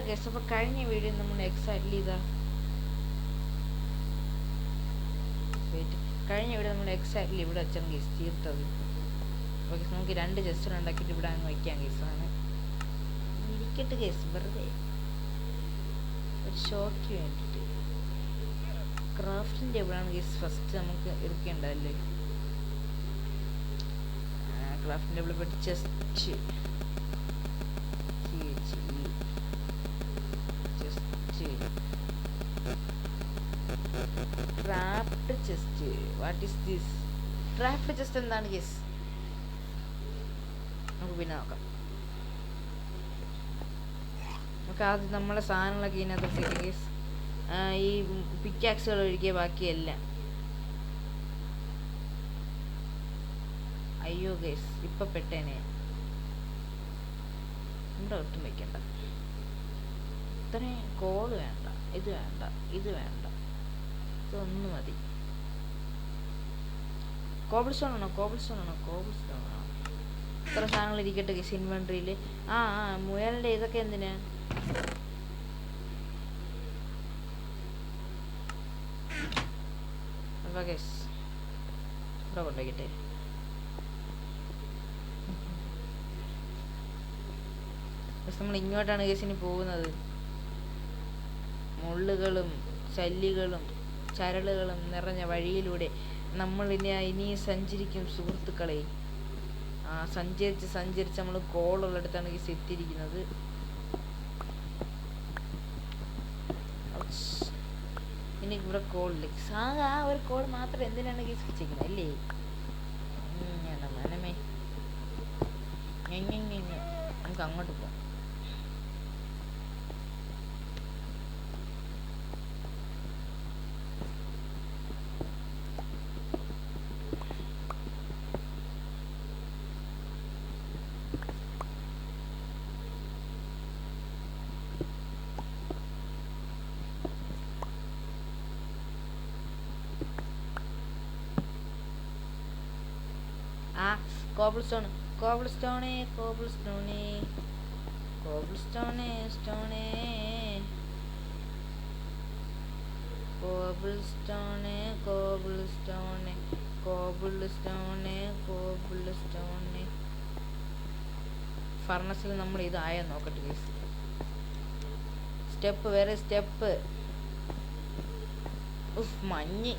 Guess അപ്പോൾ കഴിഞ്ഞ video നമ്മൾ എക്സാക്ട്ലി ഇതാ കഴിഞ്ഞ വീഡിയോ നമ്മൾ എക്സാക്ട്ലി ഇവിടെ വെച്ചാണ് ഗസ് തീർത്തത്. ഓക്കെ, നമുക്ക് 2 ചെസ്റ്റ് ഉണ്ടാക്കിയിട്ട് ഇവിടെ അങ്ങ് വയ്ക്കാം ഗസാണ്. ഇരിക്കട്ടെ ഗസ്, വെറുതെ ഒരു ഷോക്ക് വേണ്ടിയിട്ട്. ക്രാഫ്റ്റിംഗ് ടേബിളാണ് ഗസ് ഫസ്റ്റ് നമുക്ക് എടുക്കേണ്ടതല്ലേ. ക്രാഫ്റ്റിംഗ് ടേബിൾ പോയിട്ട് chest trapped chest. What is this? Trapped chest എന്താണ് ഗസ്? നമുക്ക് പിന്നെ നോക്കാം. നമുക്ക് ആദ്യം നമ്മളെ സാധനങ്ങളൊക്കെ ഇതിനകത്ത് ഇട്ട് ഗസ്. ഈ പിക്കാക്സുകൾ ഒഴികെ ബാക്കിയെല്ലാം. അയ്യോ ഗസ്, ഇപ്പം പെട്ടേനെ. ഇവിടെ ഒട്ടും വെക്കണ്ട. ഇത്രയും കോള് വേണ്ട, ഇത് വേണ്ട, ഇത് വേണ്ട, ഇതൊന്നും മതി. കോബിൾ സ്റ്റോൺ ആണോ? കോബിൾ സ്റ്റോൺ ആണോ? കോബിൾ സ്റ്റോൺ ആണോ? ഇത്ര സാധനങ്ങൾ ഇരിക്കട്ടെ ഗസ് ഇൻവെൻട്രിയിൽ. മുയലിൻ്റെ ഇതൊക്കെ എന്തിനാ? അപ്പോൾ ഗസ് ഇവിടെ കൊണ്ടുപോയിട്ടെ. നമ്മൾ ഇങ്ങോട്ടാണ് കേസിന് പോകുന്നത്. മുള്ളുകളും ശല്യങ്ങളും ചരളുകളും നിറഞ്ഞ വഴിയിലൂടെ നമ്മൾ ഇനി സഞ്ചരിക്കും സുഹൃത്തുക്കളെ. സഞ്ചരിച്ച് നമ്മൾ കോളുള്ളിടത്താണ് കേസ് എത്തിയിരിക്കുന്നത്. ഇനി ഇവിടെ കോളില്ല. ഒരു കോൾ മാത്രം എന്തിനാണ് കേസ് വെച്ചിരിക്കുന്നത് അല്ലേ? മനമേ നമുക്ക് അങ്ങോട്ട് പോകാം. കോബിൾസ്റ്റോണ് കോബിൾസ്റ്റോണേ കോബിൾസ്റ്റോണേ കോബിൾസ്റ്റോണേ സ്റ്റോണേ കോബിൾസ്റ്റോണേ കോബിൾസ്റ്റോണേ കോബിൾസ്റ്റോണേ കോബിൾസ്റ്റോണേ. ഫർണസിൽ നമ്മൾ ഇതായോ നോക്കട്ടെ ഗൈസ്. സ്റ്റെപ്പ് വേറെ സ്റ്റെപ്പ്. മഞ്ഞ്.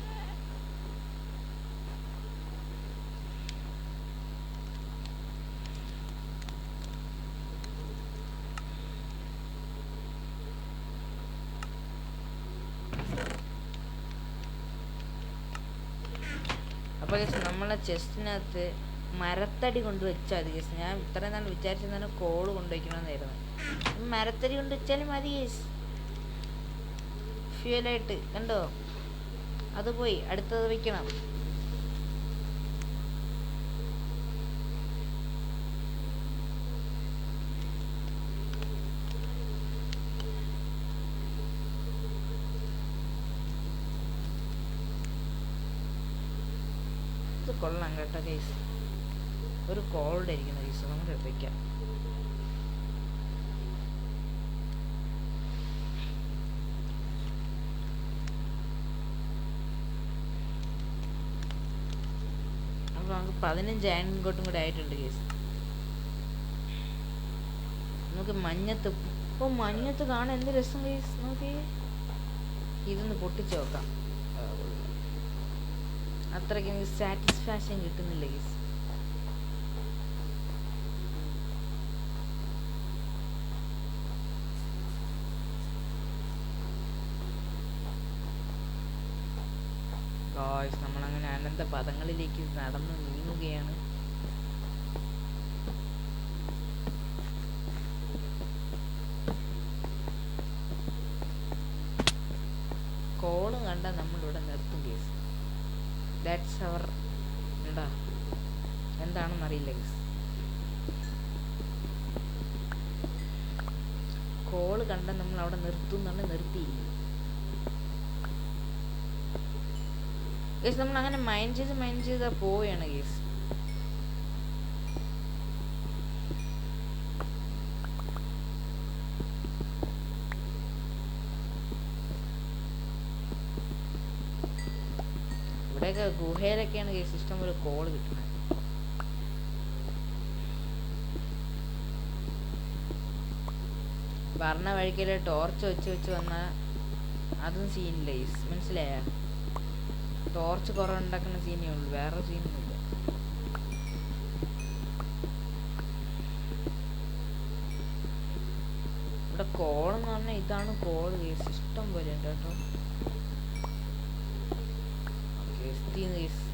അപ്പോൾ ഗസ് നമ്മളെ ചെസ്റ്റിനകത്ത് മരത്തടി കൊണ്ട് വെച്ചാൽ മതി ഗസ്. ഞാൻ ഇത്രയും നാൾ വിചാരിച്ചതാണ് കോള് കൊണ്ടുവയ്ക്കണമെന്നായിരുന്നു. മരത്തടി കൊണ്ട് വെച്ചാലും മതി ഗസ്. ഫ്യൂലായിട്ട് കണ്ടോ, അത് പോയി. അടുത്തത് വെക്കണം. കൊള്ളാം കേട്ടോ കേസ്. ഒരു കോൾഡ് ഇരിക്കുന്ന കേസ് നമുക്ക് വയ്ക്കാം. അപ്പോൾ നമുക്ക് 15 അയൺ ഇങ്ങോട്ടും കൂടെ ആയിട്ടുണ്ട് കേസ്. നമുക്ക് മഞ്ഞത്ത് മഞ്ഞത്ത് കാണാൻ എന്ത് രസം കേസ്. നമുക്ക് ഇതൊന്ന് പൊട്ടിച്ച് നോക്കാം. അത്രയ്ക്ക് എനിക്ക് സാറ്റിസ്ഫാക്ഷൻ കിട്ടുന്നില്ല ഗീസ്. നമ്മളങ്ങനെ അനന്ത പദങ്ങളിലേക്ക് നടന്നു നീങ്ങുകയാണ്. കോള് കണ്ടാൽ നമ്മളിവിടെ നിർത്തും കേസ്. ദാറ്റ്സ് അവർ എന്താണെന്നറിയില്ല ഗസ്. കോള് കണ്ടാൽ നമ്മൾ അവിടെ നിർത്തും എന്നുള്ള നിർത്തിയില്ല ഗസ്. നമ്മൾ അങ്ങനെ മൈൻഡ് ചെയ്താൽ പോവുകയാണ് ഗസ്. ഇവിടെയൊക്കെ ഗുഹയിലൊക്കെയാണ് കേസ് ഇഷ്ടംപോലെ കോള് കിട്ടുന്നത്. പറഞ്ഞ വഴിക്കല് ടോർച്ച് വെച്ച് വന്നാൽ അതും സീനില്ല കേസ്, മനസ്സിലായ? ടോർച്ച് കുറേ ഉണ്ടാക്കുന്ന സീനേ ഉള്ളൂ, വേറെ സീനൊന്നുമില്ല. ഇവിടെ കോളെന്ന് പറഞ്ഞാൽ ഇതാണ് കോള് കേസ്, ഇഷ്ടം പോലെ ഉണ്ട് കേട്ടോ. Case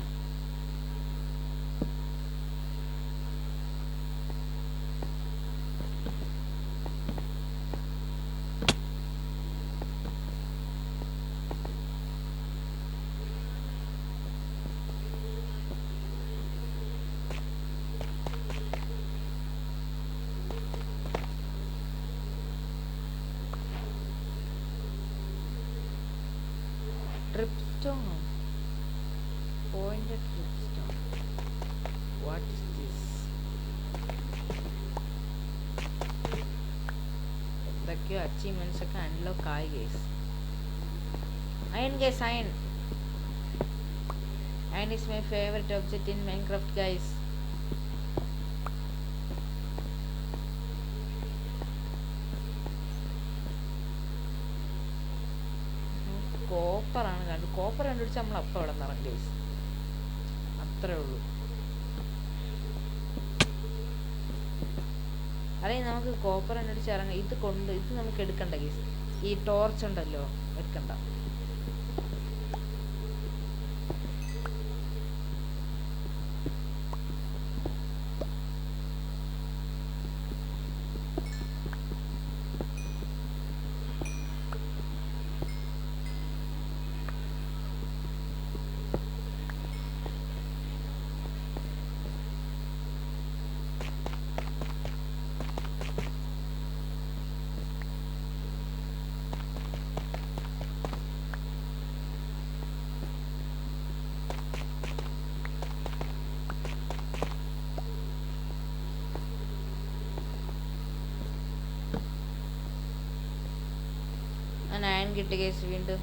Dripstone. Pointed dripstone. What is this? എന്തൊക്കെയോ അച്ചീവ്മെന്റ്സ് ഒക്കെ അൺലോക്ക് ആയി guys. Iron guys, iron. Iron is my favorite object in Minecraft guys. കോപ്പറാണ് കണ്ടു, കോപ്പർ കണ്ടുപിടിച്ച് നമ്മൾ അപ്പം അവിടെ നിറങ്ങും ഗൈസ്, അത്രേ ഉള്ളൂ. അല്ലെങ്കിൽ നമുക്ക് കോപ്പർ കണ്ടുപിടിച്ച് ഇറങ്ങാം. ഇത് നമുക്ക് എടുക്കണ്ട ഗൈസ്, ഈ ടോർച്ച് ഉണ്ടല്ലോ എടുക്കണ്ട. അയൺ കിട്ടി കേസ് വീണ്ടും.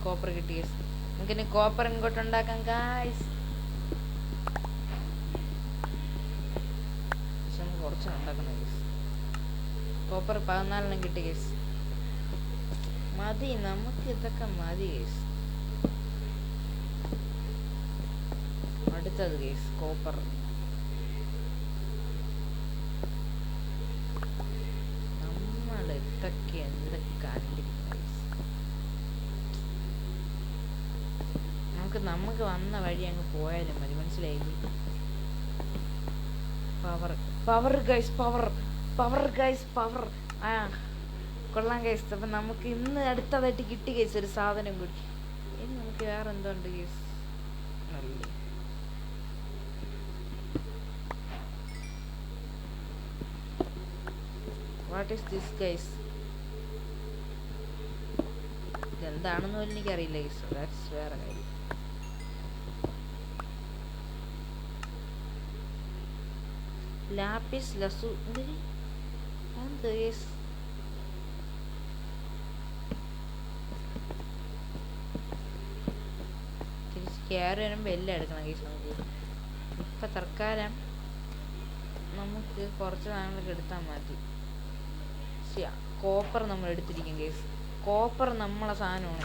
കോപ്പർ കിട്ടി ഗൈസ്. നമുക്കിനി കോപ്പർ ഇങ്ങോട്ട് ഉണ്ടാക്കാം ഗൈസ്. പക്ഷെ നമുക്ക് കുറച്ച് ഉണ്ടാക്കണം ഗൈസ്. കോപ്പർ 14 കിട്ടി ഗൈസ്. മതി, നമുക്ക് ഇതൊക്കെ മതി ഗൈസ്. അടുത്തത് ഗൈസ് കോപ്പർ. നമ്മൾ ഇതൊക്കെ എന്തൊക്കെ കണ്ടിരിക്കും. നമുക്ക് വന്ന വഴി അങ്ങ് പോയാലും മതി, മനസ്സിലായില്ലേ? Power guys, power. ആ കൊള്ളാം ഗൈസ്. അപ്പം നമുക്ക് ഇന്ന് അടുത്തതായിട്ട് കിട്ടി ഗൈസ് ഒരു സാധനം കൂടി. ഇനി നമുക്ക് വേറെ എന്തുണ്ട് ഗൈസ്? നല്ല വാട്ട് ഈസ് ദിസ് ഗൈസ്? ഇതെന്താണെന്ന് പോലും എനിക്കറിയില്ല ഗൈസ്. ദാറ്റ്സ് വേറെ കാര്യം. ലാപ്പിസ് ലസു എന്ത് ഗൈസ്? തിരിച്ച് കയറി വരുമ്പോൾ എല്ലാം എടുക്കണം ഗൈസ്. നമുക്ക് ഇപ്പം തൽക്കാലം നമുക്ക് കുറച്ച് സാധനങ്ങളൊക്കെ എടുത്താൽ മതി. കോപ്പർ നമ്മൾ എടുത്തിരിക്കും ഗൈസ്. കോപ്പർ നമ്മളെ സാധനമാണ്.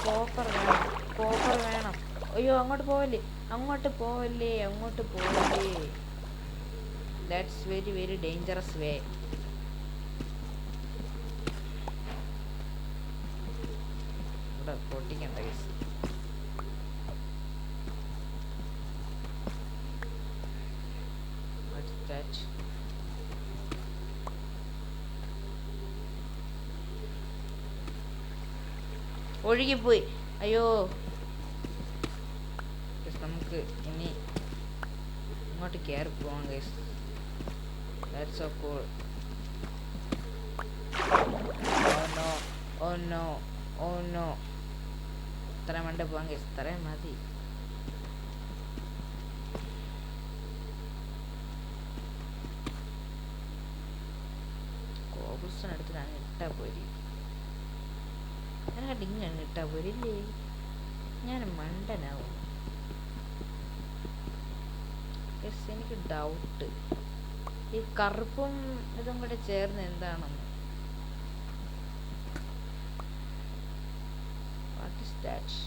കോപ്പർ വേണം, കോപ്പർ വേണം. അയ്യോ അങ്ങോട്ട് പോവല്ലേ, അങ്ങോട്ട് പോവല്ലേ, അങ്ങോട്ട് പോവല്ലേ. ദാറ്റ്സ് വെരി വെരി ഡേഞ്ചറസ് വേ. ഇവിടെ പൊട്ടിക്കണ്ട കേസ്. ഒഴുകിപ്പോയി. അയ്യോ നമുക്ക് ഇനി ഇങ്ങോട്ട് കയറി പോവാം guys. That's so cool. Oh no, oh no, oh no. ഇത്രയും വേണ്ട പോവാം ഗൈസ്, ഇത്രയും മതി. കോബിൾസ്റ്റോൺ എടുത്തിട്ട് അങ്ങ് ഇട്ടാ പോരി. അങ്ങനെ ഇങ്ങനെ ഇട്ടാ പോരില്ലേ, ഞാൻ മണ്ടനാവും. എനിക്ക് ഡൗട്ട്, ഈ കറുപ്പും ഇതും കൂടെ ചേർന്ന് എന്താണെന്ന്. What is that?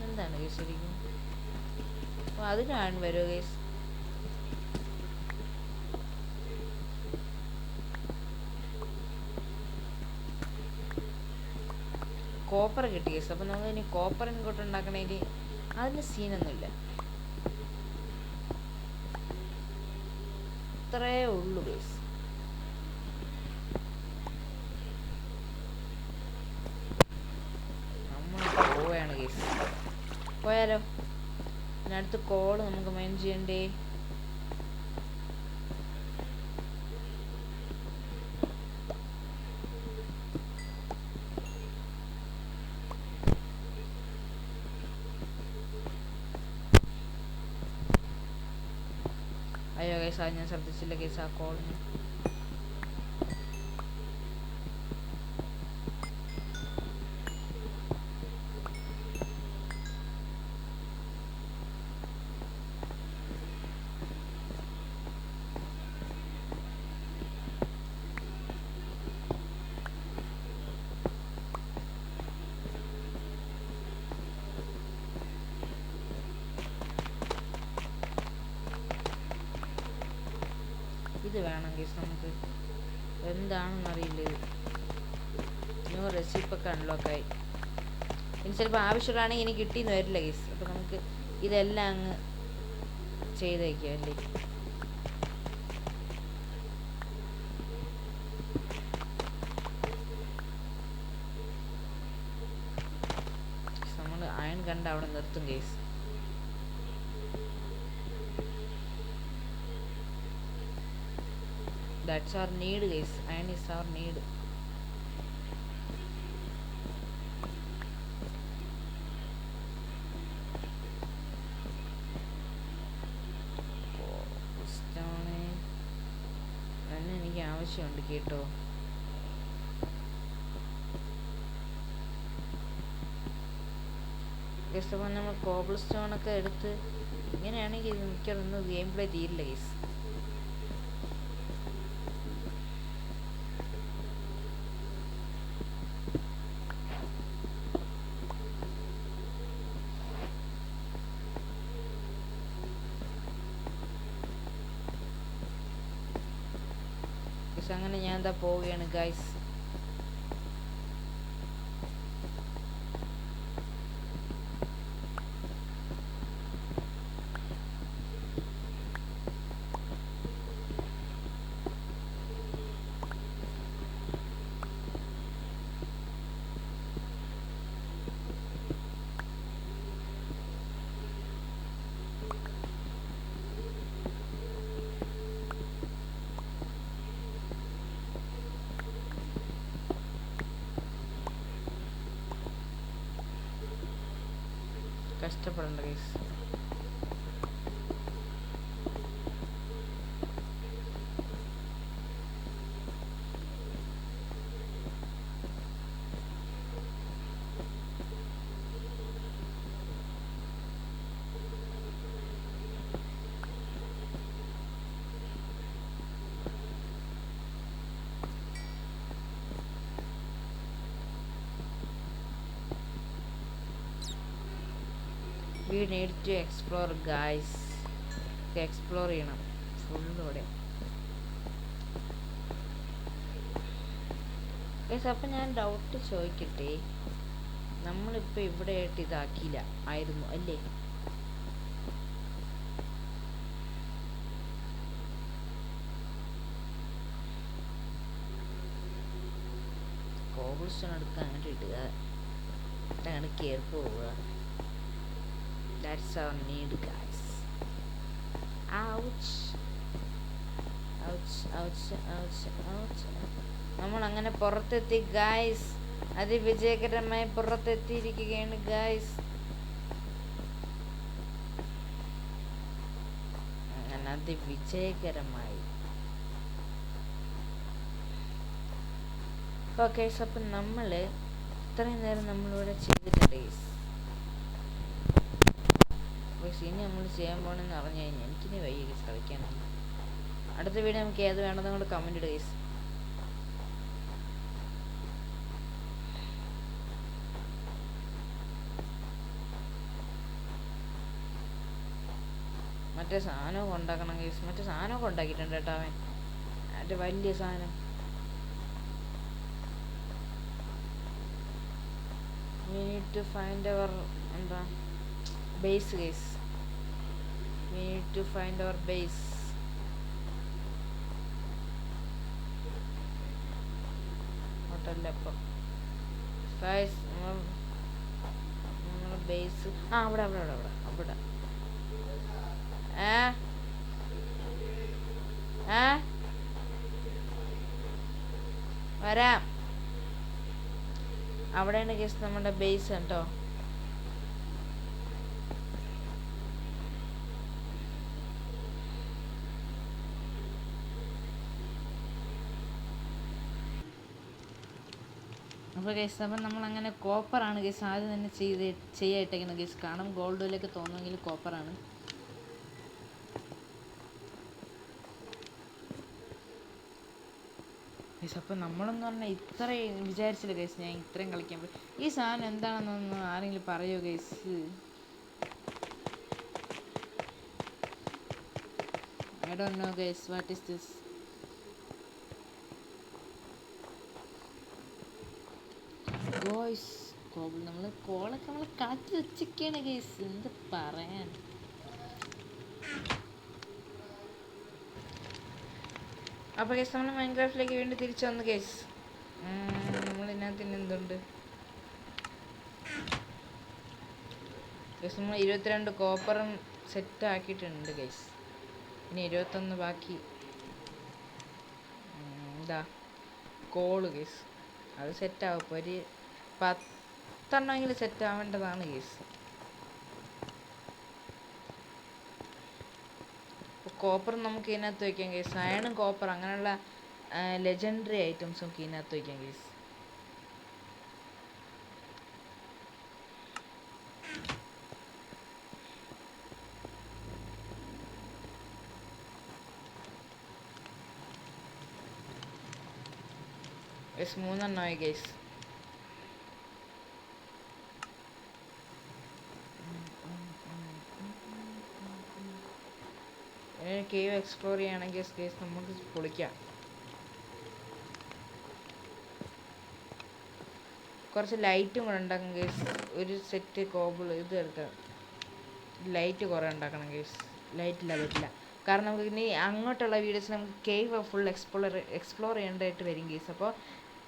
എന്താണ് കേസ് ശരിക്കും? അപ്പോൾ അതിനാണ് വരുമോ കേസ്? കോപ്പർ കിട്ടി കേസ്. അപ്പം നമുക്ക് ഇനി കോപ്പർ ഇങ്ങോട്ട് ഉണ്ടാക്കണേല് അതിന് സീനൊന്നുമില്ല. ഇത്രേ ഉള്ളൂ കേസ്. നമ്മൾ പോവുകയാണ് കേസ്. പോയാലോ? അടുത്ത കോള് നമുക്ക് മൈൻ ചെയ്യണ്ടേ? അയ്യോ കേസ്, അത് ഞാൻ ശ്രദ്ധിച്ചില്ല കേസ്. ആ കോളിന് ഇത് വേണം കേസ്. നമുക്ക് എന്താണെന്നറിയില്ല. ന്യൂ റെസിപ്പൊക്കെ അൺലോക്കായി. ഇനി ചിലപ്പോൾ ആവശ്യമുള്ളതാണെങ്കിൽ ഇനി കിട്ടിയെന്ന് വരില്ല കേസ്. അപ്പോൾ നമുക്ക് ഇതെല്ലാം അങ്ങ് ചെയ്തേക്കാം അല്ലേ. നമ്മൾ അയൺ കണ്ട് അവിടെ നിർത്തും case. That's our need guys. Iron is our need. എനിക്ക് ആവശ്യമുണ്ട് കേട്ടോ. ജസ്റ്റ് നമ്മൾ കോബിൾ സ്റ്റോണൊക്കെ എടുത്ത് ഇങ്ങനെയാണെങ്കിൽ മിക്കവാറും ഗെയിം പ്ലേ തീരില്ല ഗൈസ്. അങ്ങനെ ഞാൻ എന്താ പോവുകയാണ് ഗൈസ്. കഷ്ടപ്പെടണ്ട guys. We need to explore guys. Explore ചെയ്യണം ഫുള്ളൂടെ ഗൈസ്. അപ്പം ഞാൻ ഡൗട്ട് ചോദിക്കട്ടെ, നമ്മളിപ്പോൾ ഇവിടെ ആയിട്ട് ഇതാക്കിയില്ല ആയിരുന്നു അല്ലേ? കോബിൾ സ്റ്റോൺ എടുക്കാൻ അങ്ങോട്ട് ഇടുക, അങ്ങനെ കയറി പോവുക. That's our need guys. Ouch ouch ouch ouch ouch. നമ്മൾ അങ്ങനെ പുറത്തെത്തി ഗൈസ്. അതിവിജയകരമായി പുറത്തെത്തിയിരിക്കുകയാണ് ഗൈസ്. അങ്ങനെ അതിവിജയകരമായി. ഓക്കെ, അപ്പം നമ്മൾ ഇത്രയും നേരം നമ്മളിവിടെ ചെയ്തിട്ടുണ്ട് ഗൈസ്. പക്ഷെ ഇനി നമ്മൾ ചെയ്യാൻ പോകണമെന്ന് പറഞ്ഞു കഴിഞ്ഞാൽ എനിക്കിനി വയ്യ ഗൈസ് കളിക്കാനാണ്. അടുത്ത വീഡിയോ നമുക്ക് ഏത് വേണമെന്ന് കൂടെ കമൻറ്റ് ഇടുക ഗൈസ്. മറ്റേ സാധനമൊക്കെ ഉണ്ടാക്കണം ഗൈസ്. മറ്റേ സാധനമൊക്കെ ഉണ്ടാക്കിയിട്ടുണ്ട് കേട്ടോ അവൻ, മറ്റേ വലിയ സാധനം. We need to find our എന്താ base guys. We need to find our base. ഹോട്ടലിലപ്പം ഗൈസ് നമ്മൾ ബേസ് അവിടെ അവിടെ അവിടെ അവിടെ വരാം. അവിടെയാണ് ഗൈസ് നമ്മുടെ ബേസ് കേട്ടോ. അപ്പോൾ ഗൈസ് അപ്പം നമ്മളങ്ങനെ കോപ്പറാണ് ഗൈസ് ആദ്യം തന്നെ ചെയ്യായിട്ടേക്കുന്നത് ഗൈസ്. കാരണം ഗോൾഡിലേക്ക് തോന്നുമെങ്കിൽ കോപ്പറാണ്. ഗൈസ് അപ്പം നമ്മളെന്ന് പറഞ്ഞാൽ ഇത്രയും വിചാരിച്ചില്ല ഗൈസ് ഞാൻ ഇത്രയും കളിക്കാൻ പറ്റും. ഈ സാധനം എന്താണെന്നൊന്ന് ആരെങ്കിലും പറയുമോ guys? I don't know guys, what is this? Guys, നമ്മൾ കോളൊക്കെ നമ്മൾ കാറ്റ് വെച്ചൊക്കെയാണ് ഗൈസ്, എന്ത് പറയാൻ. അപ്പോൾ ഗൈസ് നമ്മൾ മൈൻക്രാഫ്റ്റിലേക്ക് വീണ്ടും തിരിച്ചു വന്നു ഗൈസ്. നമ്മളിതിനകത്ത് പിന്നെ എന്തുണ്ട് ഗൈസ്? നമ്മൾ 22 കോപ്പറും സെറ്റ് ആക്കിയിട്ടുണ്ട് ഗൈസ്. ഇനി 21 ബാക്കി. എന്താ കോള് ഗൈസ്, അത് സെറ്റാവും. ഇപ്പോൾ ഒരു 10 സെറ്റ് ആവേണ്ടതാണ് ഗൈസ്. കോപ്പർ നമുക്ക് ഇതിനകത്ത് വയ്ക്കാം ഗൈസ്. അയണും കോപ്പർ അങ്ങനെയുള്ള ലെജൻഡറി ഐറ്റംസ് നമുക്ക് ഇതിനകത്ത് വയ്ക്കാം ഗൈസ്. ഗൈസ് 3 എണ്ണമായി ഗൈസ്. കേവ് എക്സ്പ്ലോർ ചെയ്യുകയാണെങ്കിൽ ഗൈസ് നമുക്ക് പൊളിക്കാം. കുറച്ച് ലൈറ്റും കൂടെ ഉണ്ടാക്കണം ഗൈസ്. ഒരു സെറ്റ് കോബിൾ ഇത് എടുക്കാം. ലൈറ്റ് കുറേ ഉണ്ടാക്കണം ഗൈസ്. ലൈറ്റ് ഇല്ല പറ്റില്ല. കാരണം നമുക്ക് ഇനി അങ്ങോട്ടുള്ള വീഡിയോസ് നമുക്ക് കേവ് ഫുൾ എക്സ്പ്ലോർ ചെയ്യേണ്ടതായിട്ട് വരും ഗൈസ്. അപ്പോൾ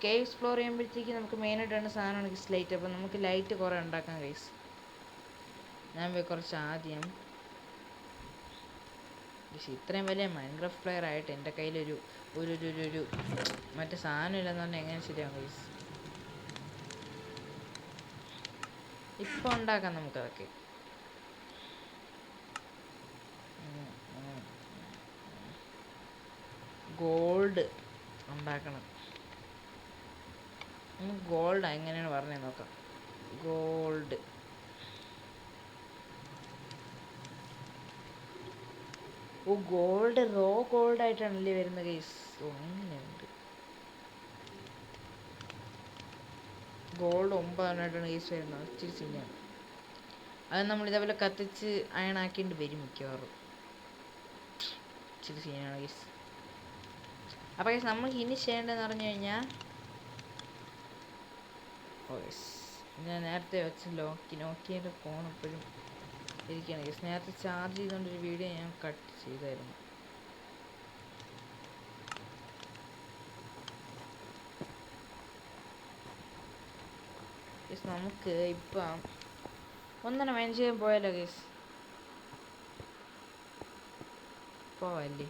കേവ് എക്സ്പ്ലോർ ചെയ്യുമ്പോഴത്തേക്ക് നമുക്ക് മെയിനായിട്ട് വേണ്ട സാധനമാണ് ഗൈസ് ലൈറ്റ്. അപ്പോൾ നമുക്ക് ലൈറ്റ് കുറേ ഉണ്ടാക്കാം ഗൈസ്. ഞാൻ പോയി കുറച്ച് ആദ്യം പക്ഷേ ഇത്രയും വലിയ മൈൻക്രാഫ്റ്റ് പ്ലെയർ ആയിട്ട് എൻ്റെ കയ്യിലൊരു ഒരു ഒരു ഒരു മറ്റേ സാധനം ഇല്ലെന്ന് പറഞ്ഞാൽ എങ്ങനെ ശരിയാവും ഗൈസ്? ഇപ്പം ഉണ്ടാക്കാം നമുക്കതൊക്കെ. ഗോൾഡ് ഉണ്ടാക്കണം. ഗോൾഡ് എങ്ങനെയാണ് പറഞ്ഞത് നോക്കാം. ഗോൾഡ് ഗോൾഡ് റോ ഗോൾഡ് ആയിട്ടാണല്ലേ വരുന്നത് ഗൈസ്? അങ്ങനെയുണ്ട്. ഗോൾഡ് 9 ഗൈസ് വരുന്നത്. ഇച്ചിരി സിനിമയാണ്. അത് നമ്മൾ ഇതേപോലെ കത്തിച്ച് അയണാക്കേണ്ടി വരും മിക്കവാറും. ഇച്ചിരി സീനാണ് ഗൈസ്. അപ്പോൾ ഗൈസ് നമുക്ക് ഇനി ചെയ്യേണ്ടതെന്ന് പറഞ്ഞു കഴിഞ്ഞാൽ, ഞാൻ നേരത്തെ വെച്ച നോക്കിയൻ്റെ ഫോൺ എപ്പോഴും ഇരിക്കുകയാണ് ഗൈസ്. നേരത്തെ ചാർജ് ചെയ്തുകൊണ്ടൊരു വീഡിയോ ഞാൻ കട്ട് ചെയ്തായിരുന്നു. ഗൈസ് നമുക്ക് ഇപ്പം ഒന്നെണ്ണം മൈൻ ചെയ്യാൻ പോയാലോ ഗൈസ്? പോവല്ലേ?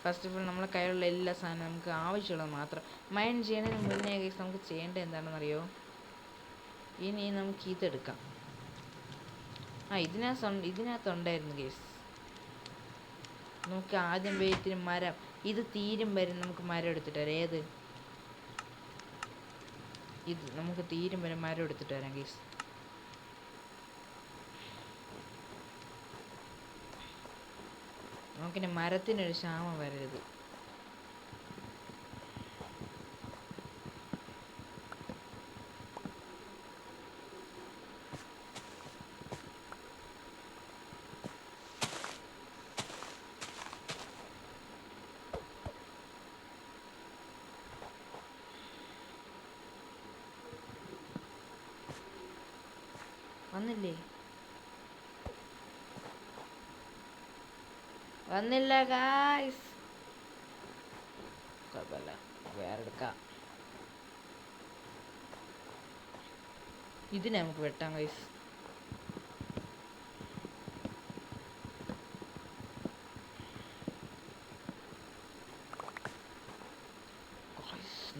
ഫസ്റ്റ് ഓഫ് ഓൾ നമ്മളെ കയ്യിലുള്ള എല്ലാ സാധനവും നമുക്ക് ആവശ്യമുള്ളത് മാത്രം മൈൻ ചെയ്യുന്നതിന് മുന്നേ ഗൈസ് നമുക്ക് ചെയ്യേണ്ടത് എന്താണെന്ന് അറിയോ? ഇനി നമുക്ക് ഇതെടുക്കാം. ഇതിനകത്തുണ്ടായിരുന്നു ഗൈസ്. നമുക്ക് ആദ്യം വെയിറ്റിന് മരം, ഇത് തീരും വരെ നമുക്ക് മരം എടുത്തിട്ട് വരാം. ഏത്? ഇത് നമുക്ക് തീരും വരെ മരം എടുത്തിട്ട് വരാം ഗൈസ്. നമുക്കിനി മരത്തിനൊരു ക്ഷാമം വരരുത്. വന്നില്ല ഗായ്സ്. കുഴപ്പമില്ല, വേറെ എടുക്കാം. ഇതിനെ നമുക്ക് വെട്ടാം ഗൈസ്.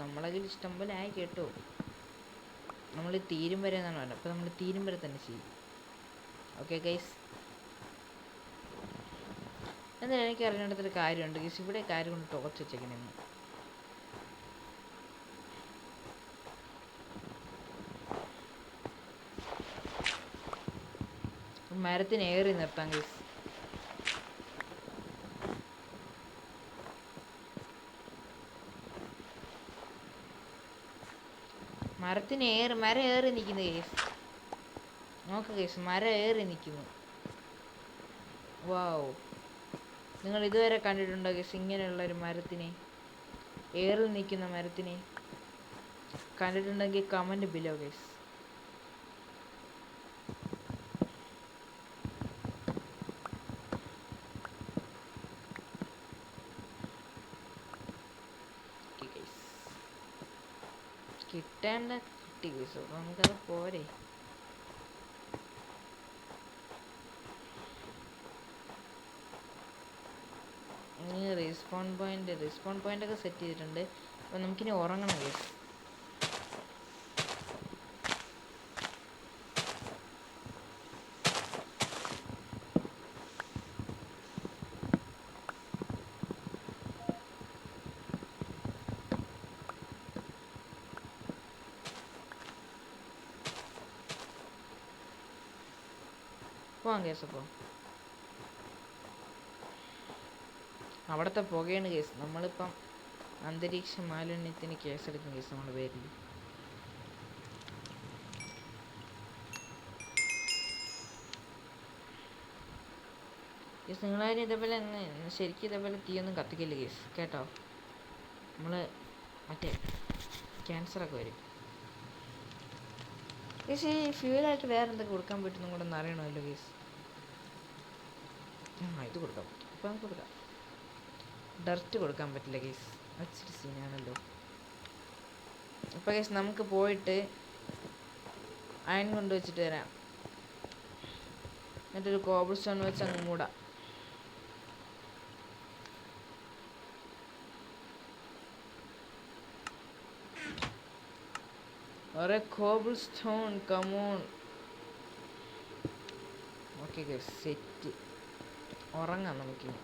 നമ്മളെ കയ്യിൽ ഇഷ്ടം പോലെ ആയി കേട്ടോ. നമ്മൾ തീരും വരെ എന്നാണ് പറഞ്ഞത്. അപ്പോൾ നമ്മൾ തീരും വരെ തന്നെ ചെയ്യും. Okay guys. എന്നാലും എനിക്ക് അറിയേണ്ടതൊരു കാര്യമുണ്ട് ഗൈസ്. ഇവിടെ കാര്യം കൊണ്ട് ടോർച്ച് വെച്ചേക്കണെന്ന്. മരത്തിന് ഏറി നിർത്താം ഗൈസ്. മരം ഏറി നിൽക്കുന്നു ഗൈസ്. നോക്ക് ഗൈസ്, മരം ഏറി നിൽക്കുന്നു. വാവ്, നിങ്ങൾ ഇതുവരെ കണ്ടിട്ടുണ്ടോ ഗൈസ് ഇങ്ങനെയുള്ളൊരു മരത്തിനെ? ഏറി നിൽക്കുന്ന മരത്തിനെ കണ്ടിട്ടുണ്ടെങ്കിൽ കമൻറ്റ് ബിലോ ഗൈസ്. കിട്ടേണ്ട കിട്ടി ഗൈസ്. അപ്പോൾ നമുക്കത് പോരെ. റീസ്പോൺ പോയിന്റ് ഒക്കെ സെറ്റ് ചെയ്തിട്ടുണ്ട്. അപ്പോൾ നമുക്കിനി ഉറങ്ങണം ഗൈസ്. പോവാം ഗൈസ്. അപ്പോൾ അവിടുത്തെ പുകയാണ് കേസ്. നമ്മളിപ്പം അന്തരീക്ഷ മാലിന്യത്തിന് കേസെടുക്കും കേസ് നമ്മുടെ പേരിൽ. കേസ് നിങ്ങളാരും ഇതേപോലെ ശരിക്കും ഇതേപോലെ തീയൊന്നും കത്തിക്കില്ല കേസ് കേട്ടോ. നമ്മൾ മറ്റേ ക്യാൻസറൊക്കെ വരും കേസ്. ഈ ഫ്യൂലായിട്ട് വേറെ എന്തൊക്കെ കൊടുക്കാൻ പറ്റുന്നും കൂടെ ഒന്ന് അറിയണമല്ലോ കേസ്. ഇത് കൊടുക്കാൻ പറ്റും. ഇപ്പം നമുക്ക് കൊടുക്കാം. ഡർട്ട് കൊടുക്കാൻ പറ്റില്ല കേസ്. അച്ചിരി സീനാണല്ലോ. അപ്പോൾ കേസ് നമുക്ക് പോയിട്ട് അയൺ കൊണ്ട് വെച്ചിട്ട് തരാം. എന്നിട്ടൊരു കോബിൾ സ്റ്റോൺ വെച്ച് അങ്ങ് മൂടാം. ഒരേ cobblestone come on. Okay case, set. ഉറങ്ങാം നമുക്കിനി.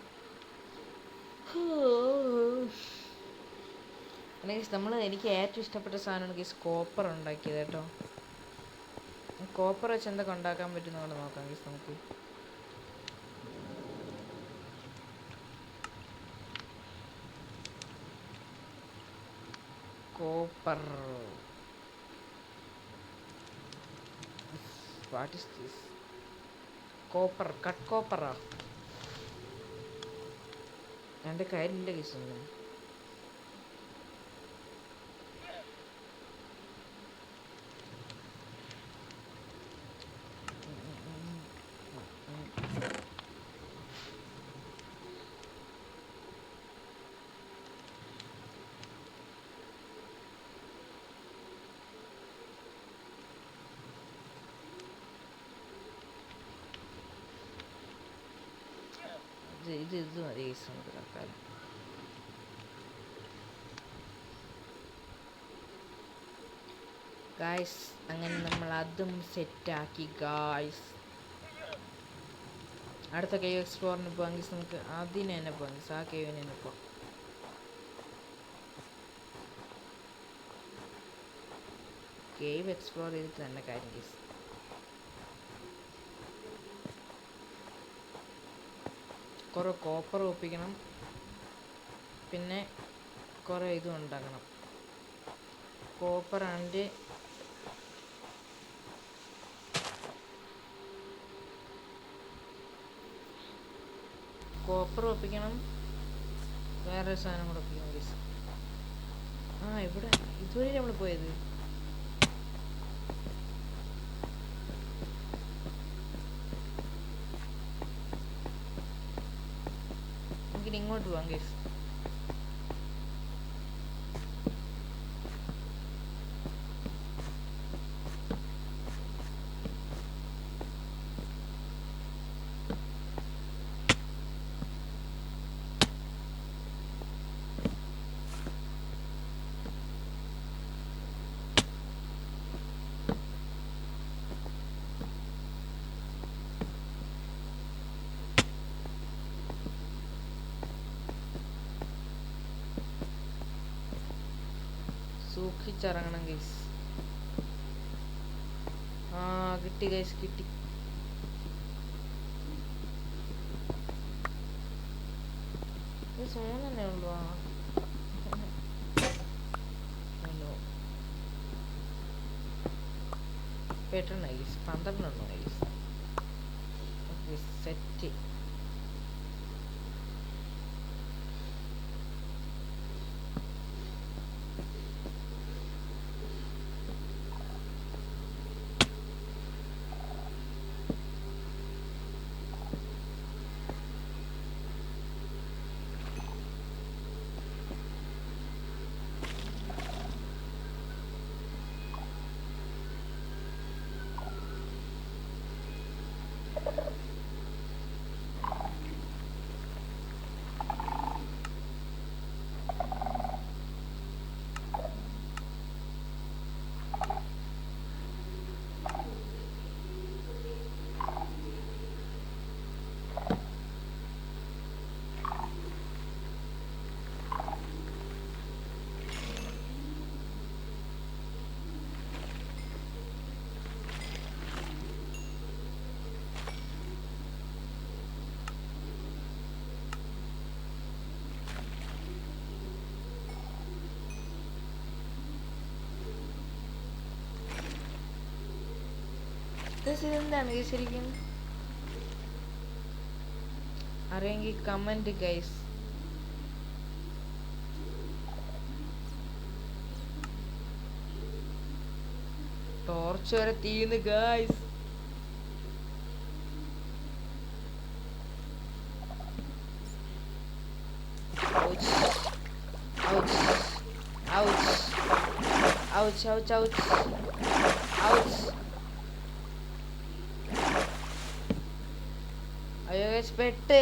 എനിക്ക് ഏറ്റവും ഇഷ്ടപ്പെട്ട സാധനമാണ് ഗീസ് കോപ്പർ ഉണ്ടാക്കിയത് കേട്ടോ. കോപ്പർ വെച്ച് എന്തൊക്കെ ഉണ്ടാക്കാൻ പറ്റും നമ്മൾ നോക്കാം ഗീസ്. നമുക്ക് copper, what is this? Copper cut കോപ്പറാ എൻ്റെ കയ്യിലില്ല ഗൈസ് ഒന്നും. ഇത് മതി ഗൈസ് നമുക്ക് തൽക്കാലം. ഗായ്സ് അങ്ങനെ നമ്മൾ അതും സെറ്റാക്കി ഗായ്സ്. അടുത്ത കേവ് എക്സ്പ്ലോറിന് പോകാൻ ഗൈസ് നമുക്ക് അതിന് തന്നെ പോകാം ഗൈസ്. ആ കേവിന് തന്നെ പോകാം. കേവ് എക്സ്പ്ലോർ ചെയ്തിട്ട് തന്നെ കാര്യം ഗൈസ്. കുറേ കോപ്പർ ഒപ്പിക്കണം, പിന്നെ കുറേ ഇതും ഉണ്ടാക്കണം. കോപ്പർ ആൻഡ് കോപ്പർ ഒപ്പിക്കണം, വേറെ സാധനം കൂടെ ഒപ്പിക്കണം ഗൈസ്. ഇവിടെ ഇതുവരെ നമ്മൾ പോയത്. നമുക്കിനി ഇങ്ങോട്ട് പോവാം ഗൈസ്. സൂക്ഷിച്ചിറങ്ങണം ഗൈസ്. കിട്ടി ഗൈസ്, കിട്ടി. സോൺ തന്നെ ഉള്ളു. പെട്ടെന്ന് ഗൈസ് 12 ഗൈസ്. Okay set. ഇതെന്താണ് ശരിക്കും അറിയെങ്കിൽ കമന്റ് ഗൈസ്. ടോർച്ച് വരെ തീർന്ന് ഗൈസ്. അയ്യോ ഗൈസ് പെട്ട്.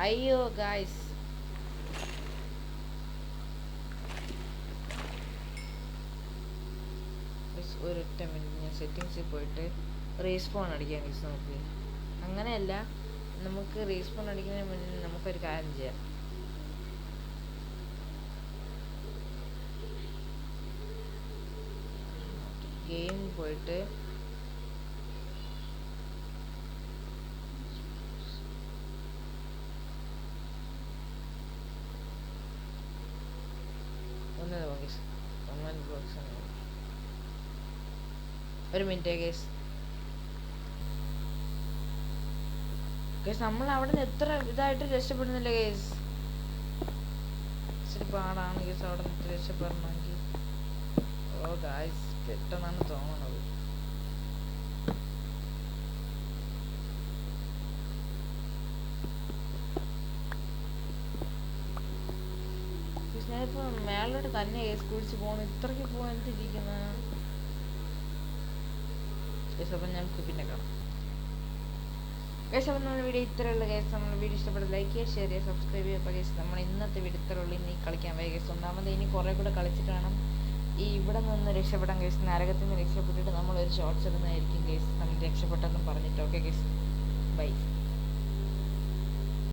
അയ്യോ ഗൈസ് ഒരൊറ്റ മിനിറ്റ് ഞാൻ സെറ്റിങ്സിൽ പോയിട്ട് റീസ്പോൺ അടിക്കാം ഗൈസ്. നമുക്ക് അങ്ങനെയല്ല, നമുക്ക് റീസ്പോൺ അടിക്കുന്നതിന് മുന്നേ നമുക്കൊരു കാര്യം ചെയ്യാം. ഗെയിം പോയിട്ട് ഒരു മിനിറ്റ് കേസ്. കേസ് നമ്മൾ അവിടെ നിന്ന് എത്ര ഇതായിട്ട് രക്ഷപ്പെടുന്നില്ല കേസ്. ഇച്ചിരി പാടാണ് കേസ് അവിടെ നിന്ന് രക്ഷപ്പെടണമെങ്കിൽ. ഓ ഗായ്സ് പെട്ടെന്നാണ് തോന്നുന്നത്. ഞാനിപ്പോ മേലോട്ട് തന്നെ കേസ് കുടിച്ച് പോകണം. ഇത്രയ്ക്ക് പോകാൻ എന്തിരിക്കുന്ന കേസ്. അപ്പം ഞങ്ങൾക്ക് പിന്നെ കാണാം കേസ്. അപ്പം നമ്മുടെ വീഡിയോ ഇത്രയുള്ള കേസ്. നമ്മുടെ വീഡിയോ ഇഷ്ടപ്പെട്ട ലൈക്ക് ചെയ്യുക, ഷെയർ ചെയ്യുക, സബ്സ്ക്രൈബ് ചെയ്യുക കേസ്. നമ്മൾ ഇന്നത്തെ വീഡിയോ ഇത്രയുള്ളൂ. ഇനി കളിക്കാൻ പോയ കേസ്. ഒന്നാമത് ഇനി കുറേ കൂടെ കളിച്ചിട്ട് വേണം ഈ ഇവിടെ നിന്ന് രക്ഷപ്പെടാൻ കേസ്. നരകത്തിൽ നിന്ന് രക്ഷപ്പെട്ടിട്ട് നമ്മളൊരു ഷോർട്ട്സ് ഇടുന്നതായിരിക്കും കേസ്. നമ്മൾ രക്ഷപ്പെട്ടെന്നും പറഞ്ഞിട്ട്. Okay guys, by.